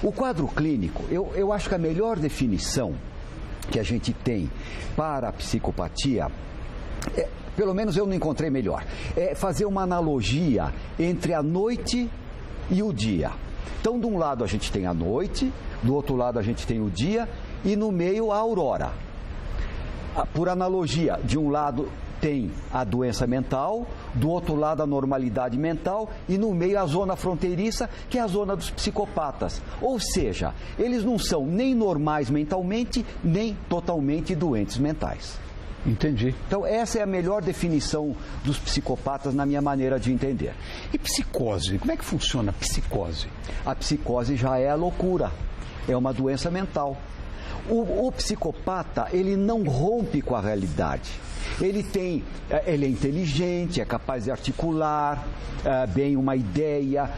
O quadro clínico, eu acho que a melhor definição que a gente tem para a psicopatia, pelo menos eu não encontrei melhor, é fazer uma analogia entre a noite e o dia. Então, de um lado a gente tem a noite, do outro lado a gente tem o dia e no meio a aurora. Por analogia, de um lado tem a doença mental, do outro lado a normalidade mental e no meio a zona fronteiriça, que é a zona dos psicopatas. Ou seja, eles não são nem normais mentalmente, nem totalmente doentes mentais. Entendi. Então essa é a melhor definição dos psicopatas na minha maneira de entender. E psicose? Como é que funciona a psicose? A psicose já é a loucura, é uma doença mental. O psicopata, ele não rompe com a realidade. Ele é inteligente, é capaz de articular bem uma ideia,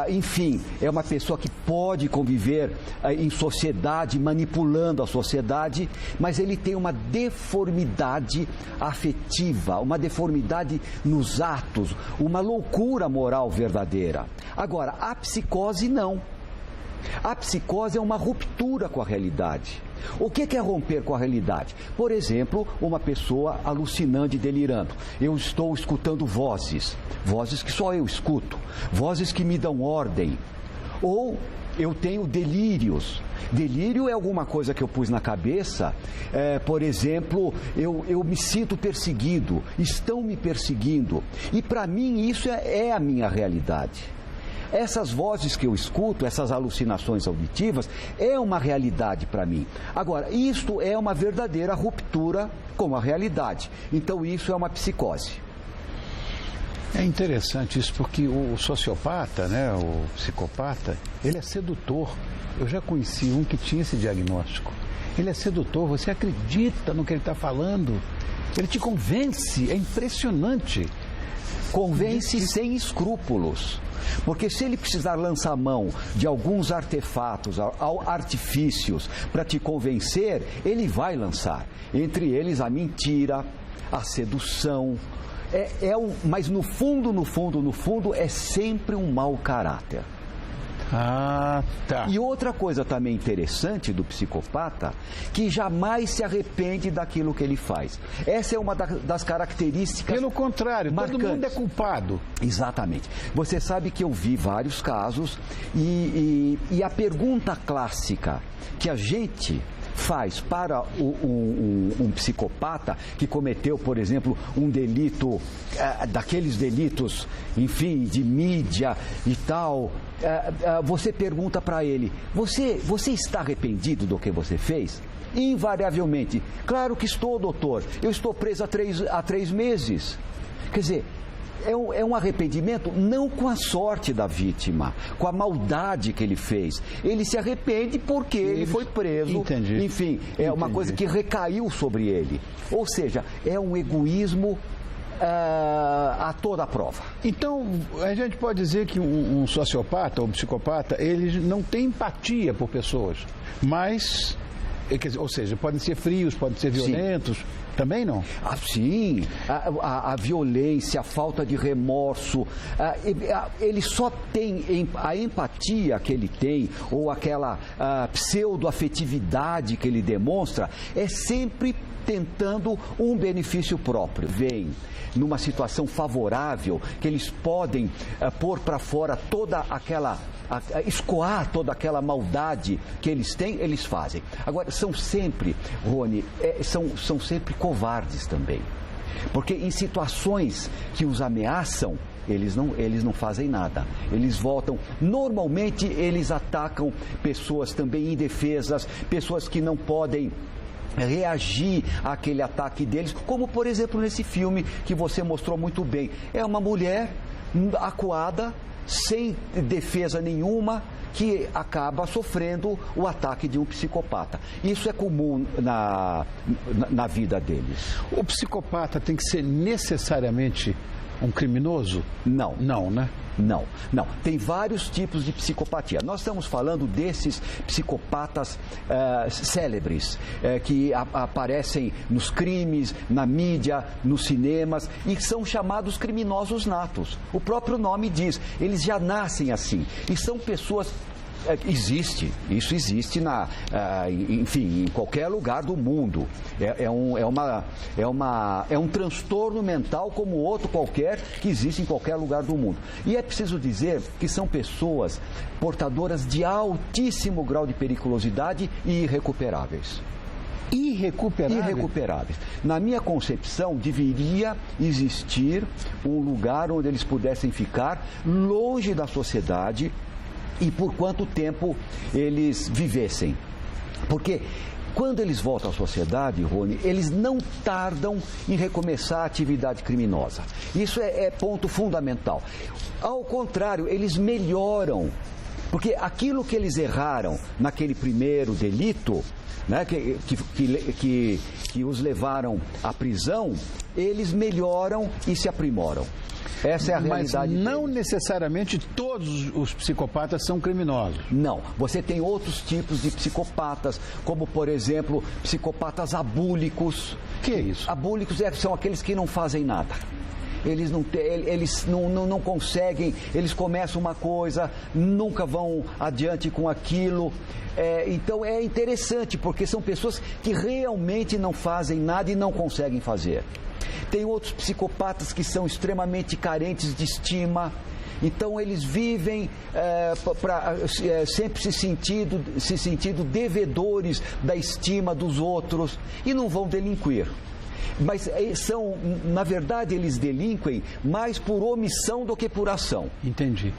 enfim, é uma pessoa que pode conviver em sociedade, manipulando a sociedade, mas ele tem uma deformidade afetiva, uma deformidade nos atos, uma loucura moral verdadeira. Agora, a psicose não. A psicose é uma ruptura com a realidade. O que é romper com a realidade? Por exemplo, uma pessoa alucinando e delirando. Eu estou escutando vozes que só eu escuto, vozes que me dão ordem. Ou eu tenho delírios. Delírio é alguma coisa que eu pus na cabeça, por exemplo, eu me sinto perseguido, estão me perseguindo. E para mim isso é a minha realidade. Essas vozes que eu escuto, essas alucinações auditivas, é uma realidade para mim. Agora, isto é uma verdadeira ruptura com a realidade. Então, isso é uma psicose. É interessante isso, porque o sociopata, né, o psicopata, ele é sedutor. Eu já conheci um que tinha esse diagnóstico. Ele é sedutor, você acredita no que ele está falando. Ele te convence, é impressionante. Convence sem escrúpulos. Porque se ele precisar lançar mão de alguns artefatos, artifícios para te convencer, ele vai lançar. Entre eles a mentira, a sedução. Mas no fundo, é sempre um mau caráter. Ah, tá. E outra coisa também interessante do psicopata, que jamais se arrepende daquilo que ele faz. Essa é uma das características. Pelo contrário, marcantes. Todo mundo é culpado. Exatamente. Você sabe que eu vi vários casos e a pergunta clássica que a gente faz para um psicopata que cometeu, por exemplo, um delito, daqueles delitos, enfim, de mídia e tal, você pergunta para ele, você está arrependido do que você fez? Invariavelmente, claro que estou, doutor, eu estou preso há 3 meses. Quer dizer, é um arrependimento não com a sorte da vítima, com a maldade que ele fez. Ele se arrepende porque ele foi preso. Entendi. Enfim, é uma coisa que recaiu sobre ele. Ou seja, é um egoísmo a toda a prova. Então, a gente pode dizer que um sociopata ou um psicopata, ele não tem empatia por pessoas, mas, ou seja, podem ser frios, podem ser violentos. Sim. Também não? Sim, a violência, a falta de remorso, ele só tem a empatia que ele tem, ou aquela pseudo-afetividade que ele demonstra, é sempre tentando um benefício próprio. Vem numa situação favorável que eles podem pôr para fora toda aquela, escoar toda aquela maldade que eles têm, eles fazem. Agora, são sempre, Rony, são sempre covardes também. Porque em situações que os ameaçam, eles não fazem nada. Eles voltam. Normalmente, eles atacam pessoas também indefesas, pessoas que não podem reagir àquele ataque deles, como por exemplo nesse filme que você mostrou muito bem. É uma mulher acuada, sem defesa nenhuma, que acaba sofrendo o ataque de um psicopata. Isso é comum na vida deles. O psicopata tem que ser necessariamente um criminoso? Não. Não, né? Não. Tem vários tipos de psicopatia. Nós estamos falando desses psicopatas célebres, que aparecem nos crimes, na mídia, nos cinemas, e são chamados criminosos natos. O próprio nome diz, eles já nascem assim. E são pessoas Existe, isso existe enfim, em qualquer lugar do mundo. É um transtorno mental como outro qualquer que existe em qualquer lugar do mundo. E é preciso dizer que são pessoas portadoras de altíssimo grau de periculosidade e irrecuperáveis. Irrecuperáveis. Na minha concepção, deveria existir um lugar onde eles pudessem ficar longe da sociedade e por quanto tempo eles vivessem. Porque quando eles voltam à sociedade, Rony, eles não tardam em recomeçar a atividade criminosa. Isso é ponto fundamental. Ao contrário, eles melhoram. Porque aquilo que eles erraram naquele primeiro delito, né, que os levaram à prisão, eles melhoram e se aprimoram. Essa é a realidade. Mas não necessariamente todos os psicopatas são criminosos. Não. Você tem outros tipos de psicopatas, como, por exemplo, psicopatas abúlicos. O que é isso? Abúlicos são aqueles que não fazem nada. Eles não conseguem, eles começam uma coisa, nunca vão adiante com aquilo. Então é interessante, porque são pessoas que realmente não fazem nada e não conseguem fazer. Tem outros psicopatas que são extremamente carentes de estima. Então eles vivem sempre se sentindo devedores da estima dos outros e não vão delinquir. Mas na verdade, eles delinquem mais por omissão do que por ação. Entendi.